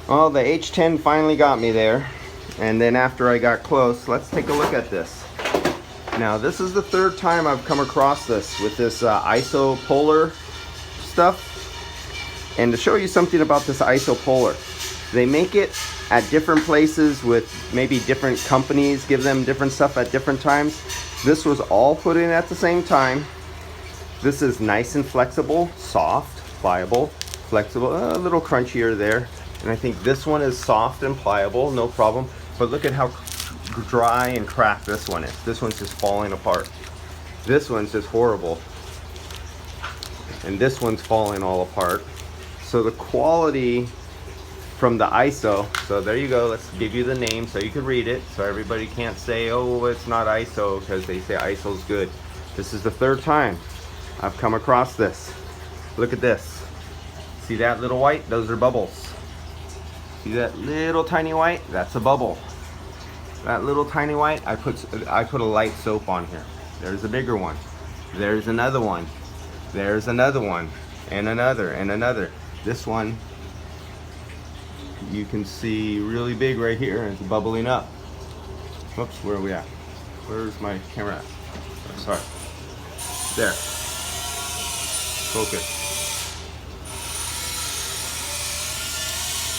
Well, the H10 finally got me there. And then after I got close, let's take a look at this. Now, this is the third time I've come across this with this ISO Prolar stuff. And to show you something about this ISO Prolar, they make it at different places with maybe different companies, give them different stuff at different times. This was all put in at the same time. This is nice and flexible, soft, pliable, flexible, a little crunchier there. And I think this one is soft and pliable, no problem. But look at how dry and cracked this one is. This one's just falling apart. This one's just horrible. And this one's falling all apart. So the quality from the ISO, so there you go, let's give you the name so you can read it, so everybody can't say, oh, it's not ISO, because they say ISO's good. This is the third time I've come across this. Look at this. See that little white? Those are bubbles. See that little tiny white? That's a bubble. That little tiny white, I put a light soap on here. There's a bigger one. There's another one. There's another one. And another and another. This one you can see really big right here, and it's bubbling up. Whoops, where are we at? Where's my camera at? Oh, sorry. There. Focus.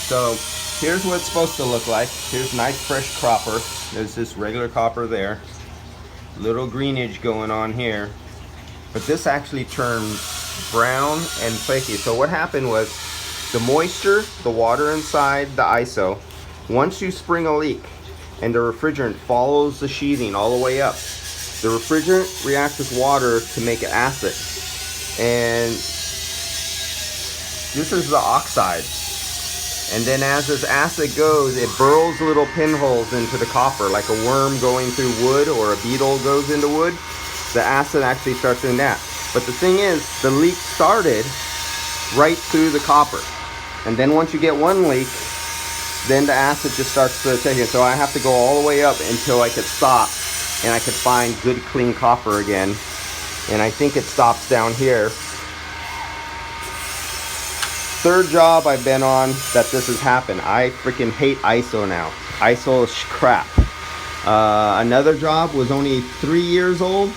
So here's what it's supposed to look like. Here's nice fresh copper. There's this regular copper there. Little greenage going on here. But this actually turns brown and flaky. So what happened was the moisture, the water inside the ISO, once you spring a leak and the refrigerant follows the sheathing all the way up, the refrigerant reacts with water to make it acid. And this is the oxide. And then as this acid goes, it burrows little pinholes into the copper, like a worm going through wood or a beetle goes into wood. The acid actually starts doing that. But the thing is, the leak started right through the copper. And then once you get one leak, then the acid just starts to take it. So I have to go all the way up until I could stop and I could find good clean copper again. And I think it stops down here. Third job I've been on that this has happened. I freaking hate ISO now. ISO is crap. Another job was only 3 years old,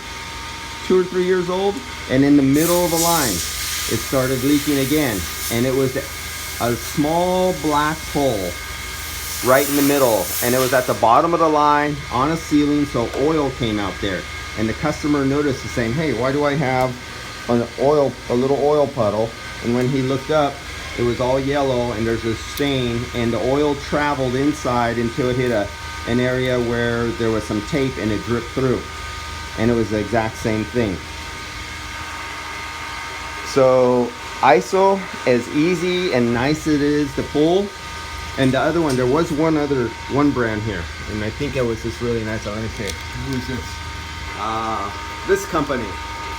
2 or 3 years old, and in the middle of the line, it started leaking again. And it was a small black hole right in the middle, and it was at the bottom of the line on a ceiling, so oil came out there. And the customer noticed, saying, hey, why do I have a little oil puddle? And when he looked up, it was all yellow and there's a stain, and the oil traveled inside until it hit an area where there was some tape and it dripped through. And it was the exact same thing. So ISO, as easy and nice it is to pull. And the other one, there was one brand here, and I think it was this really nice. Let me see. Who is this? This company.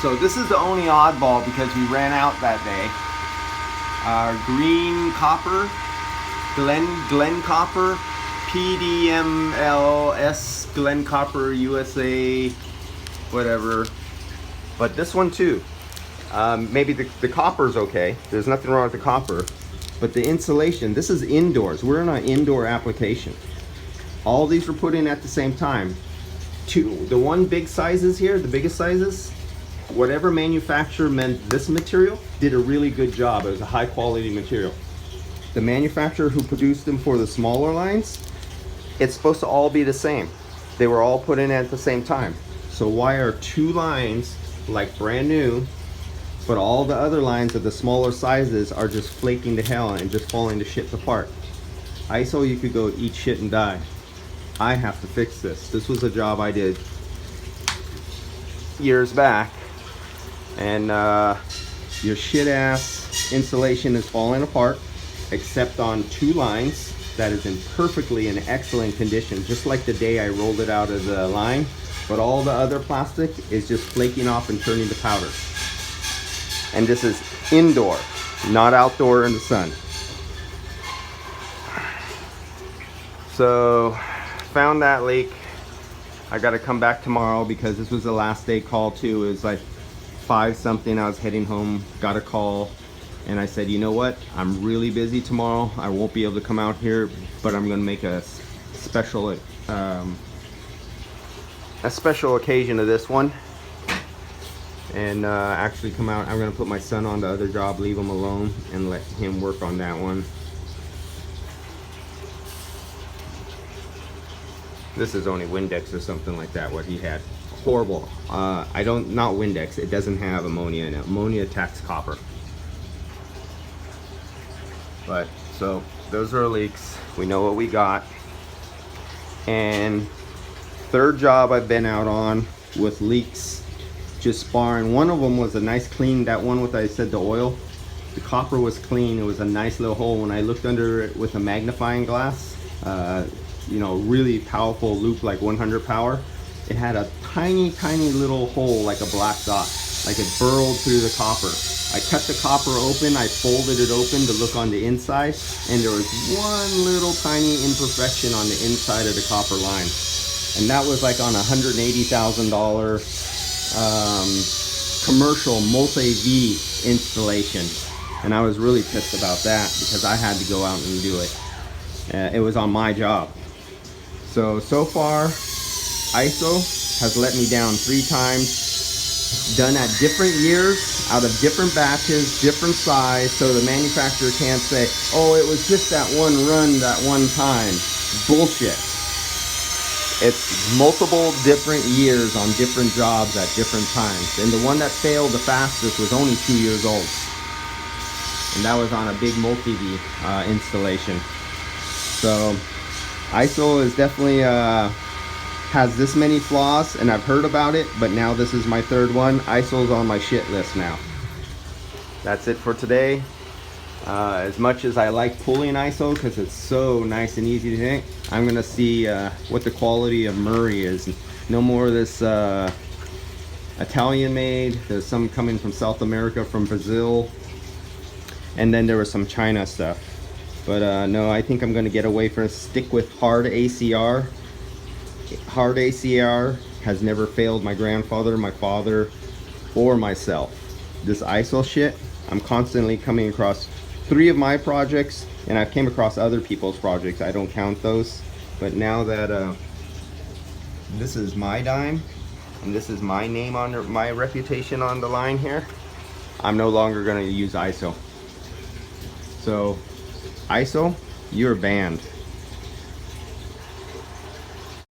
So this is the only oddball because we ran out that day. Green copper, Glen Copper, PDMLS, Glen Copper USA, whatever. But this one too. Maybe the copper's okay. There's nothing wrong with the copper. But the insulation, this is indoors. We're in an indoor application. All these were put in at the same time. The one big sizes here, the biggest sizes, whatever manufacturer meant this material did a really good job. It was a high quality material. The manufacturer who produced them for the smaller lines, it's supposed to all be the same. They were all put in at the same time. So why are 2 lines like brand new, but all the other lines of the smaller sizes are just flaking to hell and just falling to shit apart? ISO, you could go eat shit and die. I have to fix this. This was a job I did years back, and your shit ass insulation is falling apart, except on 2 lines that is in perfectly and excellent condition, just like the day I rolled it out of the line. But all the other plastic is just flaking off and turning to powder. And this is indoor, not outdoor in the sun. So found that leak. I got to come back tomorrow because this was the last day call too. It was like 5 something. I was heading home, got a call. And I said, you know what? I'm really busy tomorrow. I won't be able to come out here, but I'm gonna make a special occasion of this one. And actually come out. I'm gonna put my son on the other job, leave him alone, and let him work on that one. This is only Windex or something like that, what he had. Horrible. Not Windex, it doesn't have ammonia in it. Ammonia attacks copper. But, so, those are leaks. We know what we got. And third job I've been out on with leaks, just sparring. One of them was a nice clean, that one with, I said, the oil. The copper was clean. It was a nice little hole. When I looked under it with a magnifying glass, you know, really powerful loop, like 100 power, it had a tiny little hole, like a black dot, like it burrowed through the copper. I cut the copper open, I folded it open to look on the inside, and there was one little tiny imperfection on the inside of the copper line. And that was like on a $180,000 commercial multi-V installation. And I was really pissed about that because I had to go out and do it. It was on my job. So far, ISO has let me down 3 times, done at different years, out of different batches, different size, so the manufacturer can't say, oh, it was just that one run that one time. Bullshit. It's multiple different years on different jobs at different times. And the one that failed the fastest was only 2 years old. And that was on a big multi-V installation. So ISO is definitely has this many flaws, and I've heard about it, but now this is my third one. ISO's on my shit list now. That's it for today. As much as I like pulling ISO because it's so nice and easy to hit, I'm gonna see what the quality of Murray is. No more of this Italian made. There's some coming from South America, from Brazil, and then there was some China stuff. But no, I think I'm gonna get away from stick with hard ACR. Hard ACR has never failed my grandfather, my father, or myself. This ISO shit, I'm constantly coming across 3 of my projects, and I've came across other people's projects. I don't count those. But now that this is my dime, and this is my name on my reputation on the line here, I'm no longer gonna use ISO. So ISO, you're banned.